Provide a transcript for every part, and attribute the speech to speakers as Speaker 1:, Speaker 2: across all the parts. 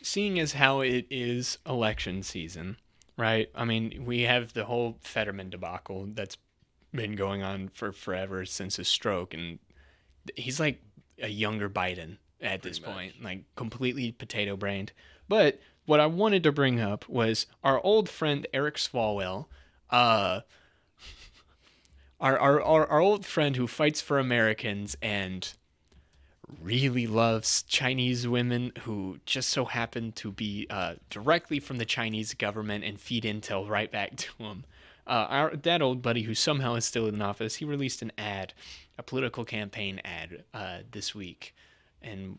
Speaker 1: seeing as how it is election season, right? I mean, we have the whole Fetterman debacle that's been going on for forever since his stroke, and he's like a younger Biden at this point, like completely potato brained. But what I wanted to bring up was our old friend Eric Swalwell, our old friend who fights for Americans and really loves Chinese women who just so happen to be directly from the Chinese government and feed intel right back to him. That old buddy who somehow is still in office, he released an ad, a political campaign ad this week. And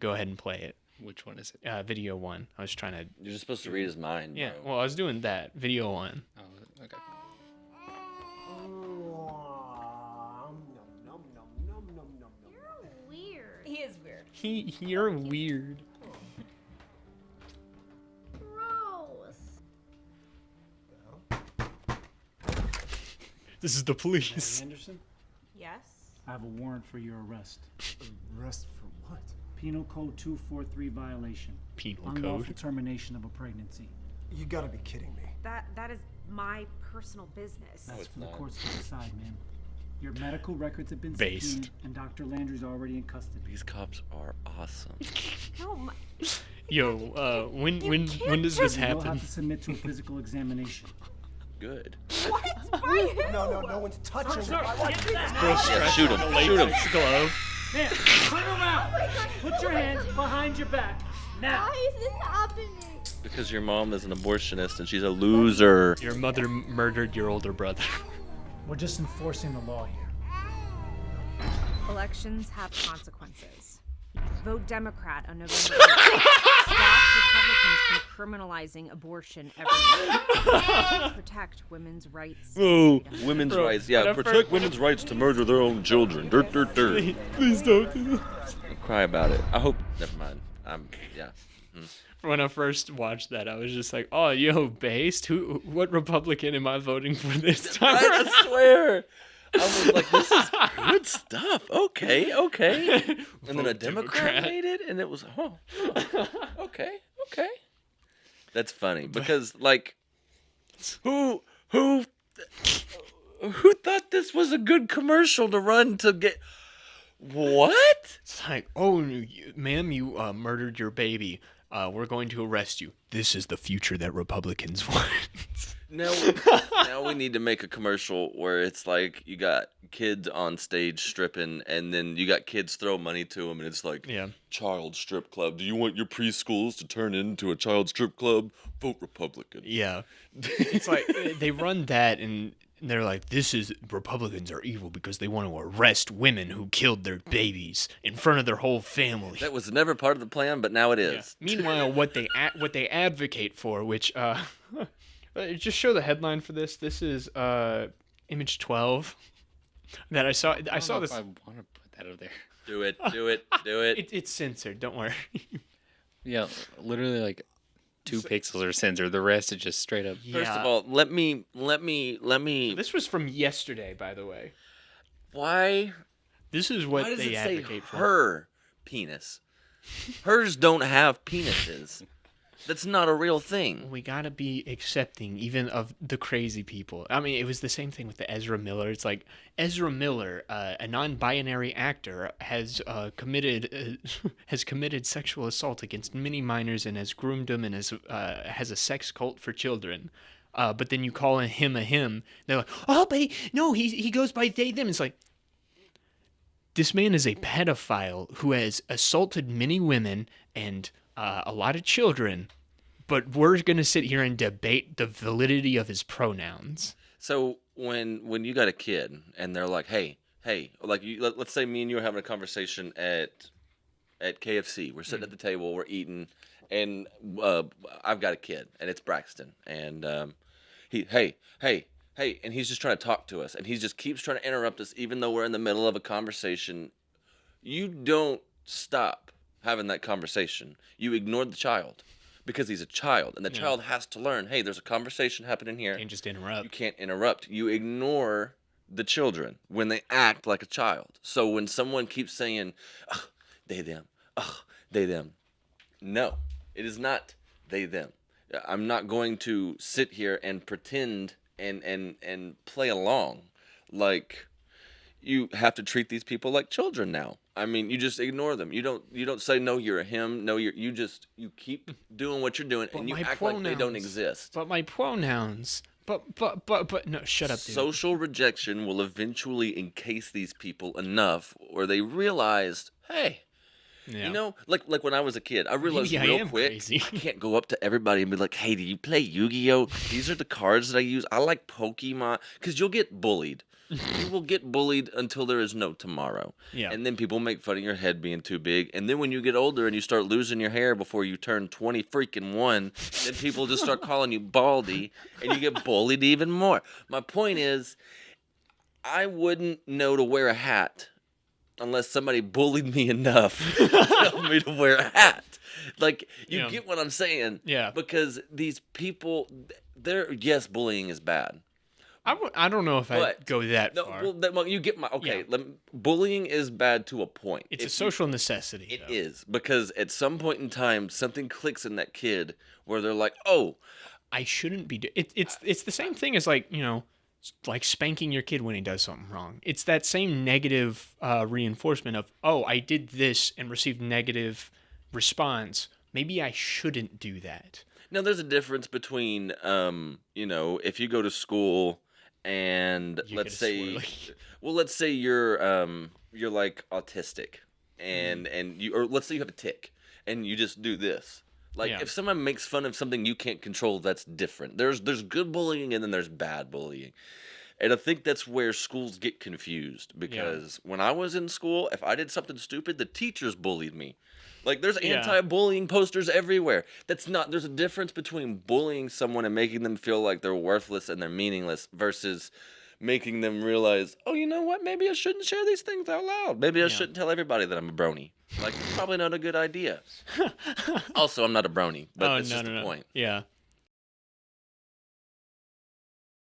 Speaker 1: go ahead and play it.
Speaker 2: Which one is it?
Speaker 1: Video one. I was trying to...
Speaker 3: You're just supposed to read his mind,
Speaker 1: Yeah,
Speaker 3: bro.
Speaker 1: well, I was doing that. Video one.
Speaker 2: Oh, okay.
Speaker 4: You're weird. He is weird.
Speaker 1: You're weird.
Speaker 4: Gross.
Speaker 1: This is the police.
Speaker 5: Anderson,
Speaker 4: Yes.
Speaker 5: I have a warrant for your arrest.
Speaker 6: Arrest for what?
Speaker 5: Penal Code 243 violation.
Speaker 1: Penal
Speaker 5: Unlawful
Speaker 1: code.
Speaker 5: termination of a pregnancy.
Speaker 6: You gotta be kidding me.
Speaker 4: That is my personal business.
Speaker 5: That's
Speaker 3: it's
Speaker 5: for the
Speaker 3: not.
Speaker 5: courts to decide, ma'am. Your medical records have been
Speaker 1: Based.
Speaker 5: subpoenaed, and Dr. Landry's already in custody.
Speaker 3: These cops are awesome.
Speaker 4: No, my,
Speaker 1: Yo, when
Speaker 4: can't
Speaker 1: does
Speaker 4: just-
Speaker 1: this
Speaker 5: You'll have
Speaker 1: happen?
Speaker 5: to submit to a physical examination.
Speaker 3: Good.
Speaker 4: what? Brian?
Speaker 6: No one's touching me.
Speaker 3: Yeah, shoot him. Shoot him.
Speaker 1: Glove.
Speaker 5: Ma'am, turn around! Put your hands behind your back. Now!
Speaker 4: Why is this happening?
Speaker 3: Because your mom is an abortionist and she's a loser.
Speaker 1: Your mother murdered your older brother.
Speaker 5: We're just enforcing the law here.
Speaker 4: Elections have consequences. Vote Democrat on November 8th. Stop Republicans from criminalizing abortion everywhere. Protect women's rights.
Speaker 3: Oh, women's rights. Yeah,
Speaker 1: when I
Speaker 3: protect
Speaker 1: first-
Speaker 3: women's rights to murder their own children. Dirt, dirt, dirt.
Speaker 1: Please don't do this.
Speaker 3: Cry about it. I hope. Never mind. Yeah.
Speaker 1: When I first watched that, I was just like, "Oh, yo, based. What Republican am I voting for this time?"
Speaker 3: Right, I swear. I was like, this is good stuff. Okay. And then a
Speaker 1: Vote
Speaker 3: Democrat made it, and it was, okay. That's funny because, like, who thought this was a good commercial to run to get what?
Speaker 1: It's like, "Oh, ma'am, you murdered your baby. We're going to arrest you. This is the future that Republicans want."
Speaker 3: Now we need to make a commercial where it's like you got kids on stage stripping, and then you got kids throw money to them, and it's like,
Speaker 1: Yeah.
Speaker 3: child strip club. Do you want your preschools to turn into a child strip club? Vote Republican.
Speaker 1: Yeah. It's like they run that and they're like, "This is Republicans are evil because they want to arrest women who killed their babies in front of their whole family."
Speaker 3: That was never part of the plan, but now it is.
Speaker 1: Yeah. Meanwhile, what they advocate for, which just show the headline for this. This is image 12 that I saw. I saw this.
Speaker 2: I want to put that up there.
Speaker 3: Do it.
Speaker 1: It's censored. Don't worry.
Speaker 2: Yeah, literally like 2 pixels are censored. The rest is just straight up.
Speaker 3: First of all, let me.
Speaker 1: This was from yesterday, by the way.
Speaker 3: Why?
Speaker 1: This is what
Speaker 3: Why does
Speaker 1: they
Speaker 3: it say
Speaker 1: advocate for.
Speaker 3: her penis? Hers don't have penises. That's not a real thing.
Speaker 1: We gotta be accepting even of the crazy people. I mean, it was the same thing with the Ezra Miller. It's like Ezra Miller, a non-binary actor, has committed sexual assault against many minors and has groomed them and has a sex cult for children. But then you call him a him. They're like, "Oh, but he goes by they them." It's like, this man is a pedophile who has assaulted many women and a lot of children, but we're going to sit here and debate the validity of his pronouns.
Speaker 3: So when you got a kid and they're like, hey, like let's say me and you are having a conversation at KFC. We're sitting at the table, we're eating, and I've got a kid, and it's Braxton, and hey, and he's just trying to talk to us, and he just keeps trying to interrupt us, even though we're in the middle of a conversation. You don't stop having that conversation. You ignore the child because he's a child, and the child has to learn, hey, there's a conversation happening here.
Speaker 1: Can't just interrupt.
Speaker 3: You can't interrupt. You ignore the children when they act like a child. So when someone keeps saying, "Ugh, they, them," no. It is not they them. I'm not going to sit here and pretend and play along. Like, you have to treat these people like children now. I mean, you just ignore them. You don't say no, you're a him. No, you keep doing what you're doing,
Speaker 1: But
Speaker 3: and you
Speaker 1: my
Speaker 3: act like they don't
Speaker 1: pronouns-
Speaker 3: exist.
Speaker 1: But my pronouns. But no, shut up, dude.
Speaker 3: Social rejection will eventually encase these people enough where they realized, hey,
Speaker 1: Yeah.
Speaker 3: you know, like when I was a kid, I realized
Speaker 1: Maybe I
Speaker 3: real
Speaker 1: am
Speaker 3: quick,
Speaker 1: crazy.
Speaker 3: I can't go up to everybody and be like, hey, do you play Yu-Gi-Oh? These are the cards that I use. I like Pokemon. Because you'll get bullied. You will get bullied until there is no tomorrow.
Speaker 1: Yeah.
Speaker 3: And then people make fun of your head being too big. And then when you get older and you start losing your hair before you turn 20 freaking 1, then people just start calling you baldy and you get bullied even more. My point is, I wouldn't know to wear a hat unless somebody bullied me enough to tell me to wear a hat. Like, you
Speaker 1: Yeah.
Speaker 3: get what I'm saying?
Speaker 1: Yeah.
Speaker 3: Because these people, yes, bullying is bad.
Speaker 1: I don't know if I'd
Speaker 3: But
Speaker 1: go that
Speaker 3: No,
Speaker 1: far.
Speaker 3: well, you get my okay.
Speaker 1: Yeah.
Speaker 3: Bullying is bad to a point.
Speaker 1: It's a
Speaker 3: If you-
Speaker 1: social necessity.
Speaker 3: It
Speaker 1: though.
Speaker 3: is, because at some point in time, something clicks in that kid where they're like, "Oh,
Speaker 1: I shouldn't be. It's the same thing as like like spanking your kid when he does something wrong. It's that same negative reinforcement of I did this and received negative response. Maybe I shouldn't do that.
Speaker 3: Now, there's a difference between, if you go to school and
Speaker 1: You
Speaker 3: let's
Speaker 1: get a
Speaker 3: say,
Speaker 1: swirly.
Speaker 3: well, let's say you're like autistic, and or let's say you have a tick, and you just do this. Like,
Speaker 1: Yeah.
Speaker 3: if someone makes fun of something you can't control, that's different. There's good bullying, and then there's bad bullying. And I think that's where schools get confused, because when I was in school, if I did something stupid, the teachers bullied me. Like, there's
Speaker 1: Yeah.
Speaker 3: anti-bullying posters everywhere. There's a difference between bullying someone and making them feel like they're worthless and they're meaningless versus making them realize, oh, you know what? Maybe I shouldn't share these things out loud. Maybe I shouldn't tell everybody that I'm a brony. Like, it's probably not a good idea. Also, I'm not a brony, but that's just the point.
Speaker 1: Yeah.